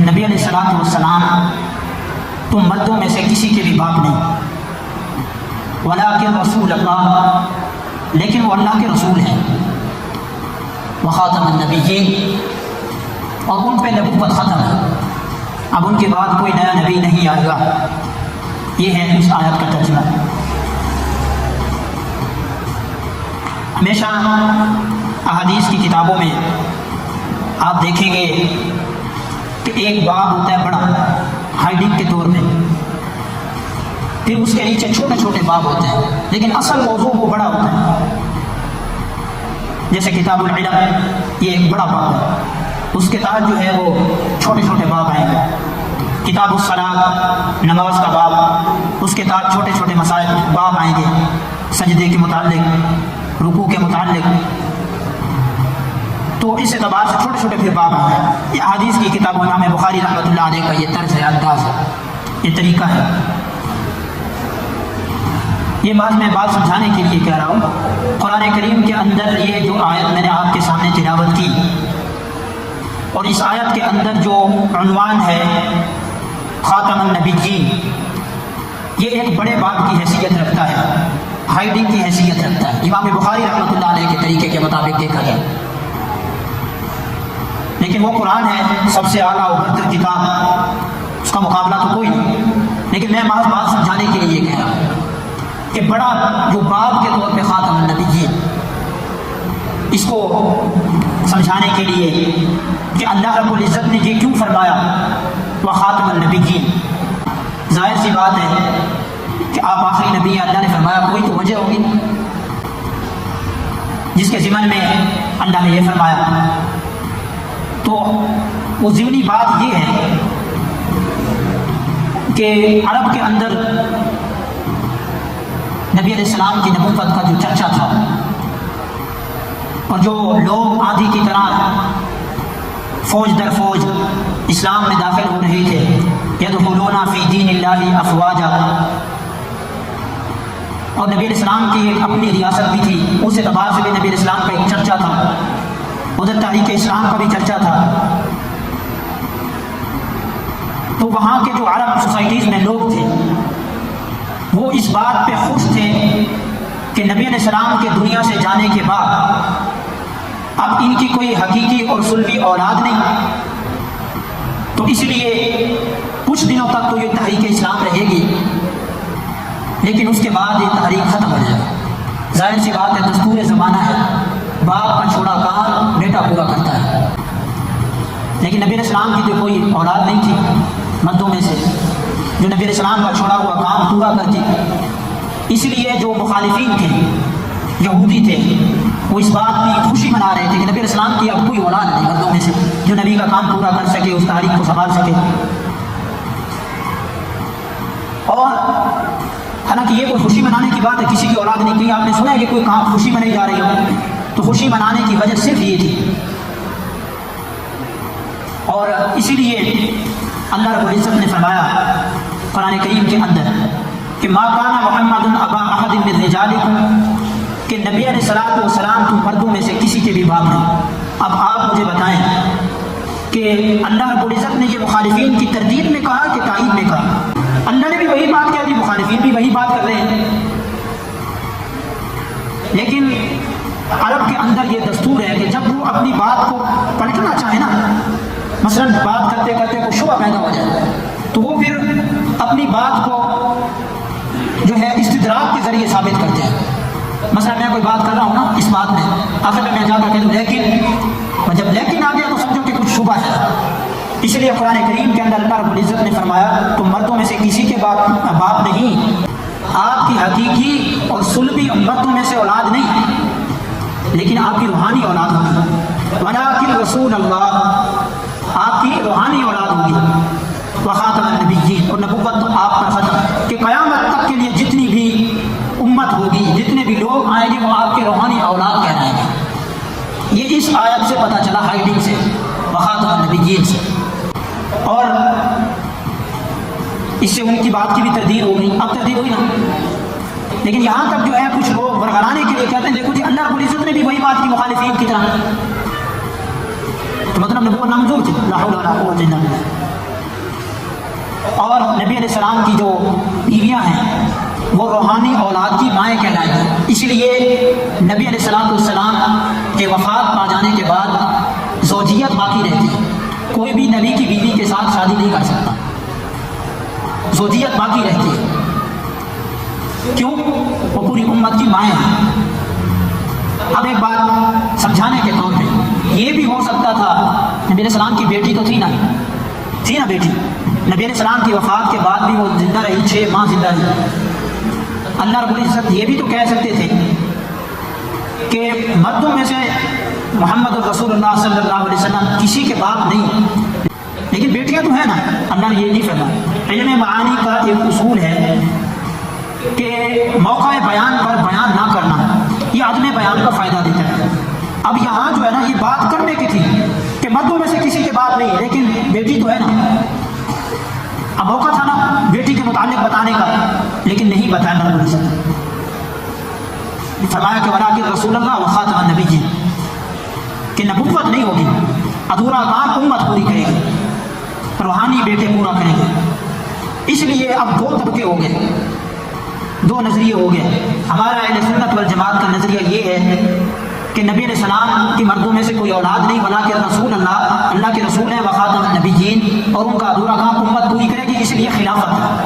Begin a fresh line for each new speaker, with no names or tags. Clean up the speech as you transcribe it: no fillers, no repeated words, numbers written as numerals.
نبی علیہ الصلوۃ والسلام تم مردوں میں سے کسی کے بھی باپ نہیں، ولیکن رسول اللہ، لیکن وہ اللہ کے رسول ہیں، وخاتم النبیین، اور ان پہ نبوت ختم ہے، اب ان کے بعد کوئی نیا نبی نہیں آئے گا۔ یہ ہے اس آیت کا ترجمہ۔ ہمیشہ احادیث کی کتابوں میں آپ دیکھیں گے کہ ایک باب ہوتا ہے بڑا ہائڈنگ کے طور پہ، پھر اس کے نیچے چھوٹے چھوٹے باب ہوتے ہیں، لیکن اصل موضوع وہ بڑا ہوتا ہے۔ جیسے کتاب العلم، یہ ایک بڑا باب ہے، اس کے تحت جو ہے وہ چھوٹے چھوٹے باب آئیں گے۔ کتاب الصلاۃ، نماز کا باب، اس کے تحت چھوٹے چھوٹے مسائل باب آئیں گے، سجدے کے متعلق، رکوع کے متعلق، تو اس اعتبار سے چھوٹے چھوٹے پھر باب آئیں گے۔ یہ حدیث کی کتاب امام بخاری رحمۃ اللہ علیہ کا یہ طرز ہے، انداز ہے، یہ طریقہ ہے۔ یہ بات میں سمجھانے کے لیے کہہ رہا ہوں، قرآن کریم کے اندر یہ جو آیت میں نے آپ کے سامنے تلاوت کی، اور اس آیت کے اندر جو عنوان ہے خاتم النبیین، یہ ایک بڑے باب کی حیثیت رکھتا ہے، ہائڈنگ کی حیثیت رکھتا ہے، امام بخاری رحمۃ اللہ علیہ کے طریقے کے مطابق دیکھا جائے۔ لیکن وہ قرآن ہے، سب سے اعلیٰ و برتر کتاب، اس کا مقابلہ تو کوئی نہیں، لیکن میں بات سمجھانے کے لیے یہ کہہ رہا ہوں کہ بڑا جو باب کے طور پہ خاتم النبیین، اس کو سمجھانے کے لیے کہ اللہ رب العزت نے یہ کیوں فرمایا وہ خاتم النبیین، ظاہر سی بات ہے کہ آپ آخری نبی ہیں، اللہ نے فرمایا، کوئی تو وجہ ہوگی جس کے ضمن میں اللہ نے یہ فرمایا۔ تو وہ ضمنی بات یہ ہے کہ عرب کے اندر نبی علیہ السلام کی نبوت کا جو چرچا تھا، اور جو لوگ آندھی کی طرح فوج در فوج اسلام میں داخل ہو رہے تھے، یدخلون فی دین اللہ افواجا، اور نبی علیہ السلام کی ایک اپنی ریاست بھی تھی، اس اعتبار سے بھی نبی علیہ السلام کا ایک چرچا تھا، ادھر تحریک اسلام کا بھی چرچا تھا۔ تو وہاں کے جو عرب سوسائٹیز میں لوگ تھے وہ اس بات پہ خوش تھے کہ نبی علیہ السلام کے دنیا سے جانے کے بعد اب ان کی کوئی حقیقی اور سلبی اولاد نہیں، تو اس لیے کچھ دنوں تک تو یہ تحریک اسلام رہے گی، لیکن اس کے بعد یہ تحریک ختم ہو جائے گا۔ ظاہر سی بات ہے، دستور زمانہ ہے، باپ کا چھوڑا کام بیٹا پورا کرتا ہے، لیکن نبی علیہ السلام کی تو کوئی اولاد نہیں تھی مردوں میں سے جو نبی علیہ السلام کا چھوڑا ہوا کام پورا کرتی، اس لیے جو مخالفین تھے، یہودی تھے، وہ اس بات کی خوشی منا رہے تھے کہ نبی علیہ السلام کی اب کوئی اولاد نہیں مردوں میں سے جو نبی کا کام پورا کر سکے، اس تاریخ کو سنبھال سکے۔ اور حالانکہ یہ کوئی خوشی منانے کی بات ہے، کسی کی اولاد نہیں، کہیں آپ نے سنا ہے کہ کوئی کام خوشی منائی جا رہی ہو، تو خوشی منانے کی وجہ صرف یہ تھی۔ اور اسی لیے اللہ رب العزت نے فرمایا قرآن کریم کے اندر کہ ما کان محمد ابا احد من رجالکم، کہ نبی علیہ السلام تم مردوں میں سے کسی کے بھی باپ نہیں۔ اب آپ مجھے بتائیں کہ اللہ رب العزت نے یہ مخالفین کی تردید میں کہا کہ تائید میں کہا؟ اللہ نے بھی وہی بات کہہ دی، مخالفین بھی وہی بات کر رہے ہیں، لیکن عرب کے اندر یہ دستور ہے کہ جب وہ اپنی بات کو پلٹنا چاہے نا، مثلا بات کرتے کرتے کوئی شبہ پیدا ہو جائے تو وہ پھر اپنی بات کو جو ہے استدراک کے ذریعے ثابت کرتے ہیں۔ مثلا میں کوئی بات کر رہا ہوں نا اس بات میں، آخر میں جا کر کہہ دوں لیکن، جب لیکن آ گیا تو سمجھو کہ کچھ شبہ ہے۔ اس لیے قرآن کریم کے اندر اللہ رب العزت نے فرمایا تم مردوں میں سے کسی کے باپ نہیں، آپ کی حقیقی اور سلبی مردوں میں سے اولاد نہیں، لیکن آپ کی روحانی اولاد ہوگی، ولکن رسول اللہ، آپ کی روحانی اولاد ہوگی، وخاتم النبیین، اور نبوت تو آپ پر ختم، کہ قیامت تک کے لیے جتنی بھی امت ہوگی، جتنے بھی لوگ آئیں گے وہ آپ کے روحانی اولاد کہلائیں گے۔ یہ اس آیت سے پتہ چلا، ہائڈنگ سے، وخاتم النبیین سے، اور اس سے ان کی بات کی بھی تردید ہو گئی، اب تردید ہوئی نا۔ لیکن یہاں تک جو ہے کچھ لوگ برگرانے کے لیے کہتے ہیں دیکھو جی اللہ رب العزت نے بھی وہی بات کی مخالفین کی طرح، تو مطلب نبوت نامنظور تھی، لا حول ولا قوت الا باللہ۔ اور نبی علیہ السلام کی جو بیویاں ہیں وہ روحانی اولاد کی مائیں کہلائیں گی. اس لیے نبی علیہ السلام کے وفات پا جانے کے بعد زوجیت باقی رہتی ہے. کوئی بھی نبی کی بیوی کے ساتھ شادی نہیں کر سکتا, زوجیت باقی رہتی ہے. کیوں؟ وہ پوری امت کی مائیں ہیں. اب ایک بات سمجھانے کے طور پہ, یہ بھی ہو سکتا تھا نبی علیہ السلام کی بیٹی تو تھی نا بیٹی, نبی علیہ السلام کی وفات کے بعد بھی وہ زندہ رہی, 6 ماہ زندہ رہی. اللہ رب العزت یہ بھی تو کہہ سکتے تھے کہ مردوں میں سے محمد الرسول اللہ صلی اللہ علیہ وسلم کسی کے باپ نہیں, لیکن بیٹیاں تو ہیں نا. اللہ نے یہ نہیں فرمایا. علم معانی کا ایک اصول ہے کہ موقع بیان پر بیان نہ کرنا یہ عدم بیان کا فائدہ دیتا ہے. اب یہاں جو ہے نا یہ بات کرنے کی تھی کہ مردوں میں سے کسی کے باپ نہیں, لیکن بیٹی تو ہے نا. اب موقع تھا نا بیٹی کے متعلق بتانے کا, لیکن نہیں بتایا رب العزت. فرمایا کہ ولیکن رسول اللہ وخاتم النبیین, کہ نبوت نہیں ہوگی, ادھورا کام امت پوری کرے گی, روحانی بیٹے پورا کریں گے. اس لیے اب 2 طبقے ہو گئے, 2 نظریے ہو گئے. ہمارا اہل سنت والجماعت کا نظریہ یہ ہے کہ نبی علیہ السلام کی مردوں میں سے کوئی اولاد نہیں, بلکہ رسول اللہ کے رسول ہیں وخاتم النبیین, اور ان کا ادھورا کام امت پوری کرے گی. اس لیے خلافت ہے.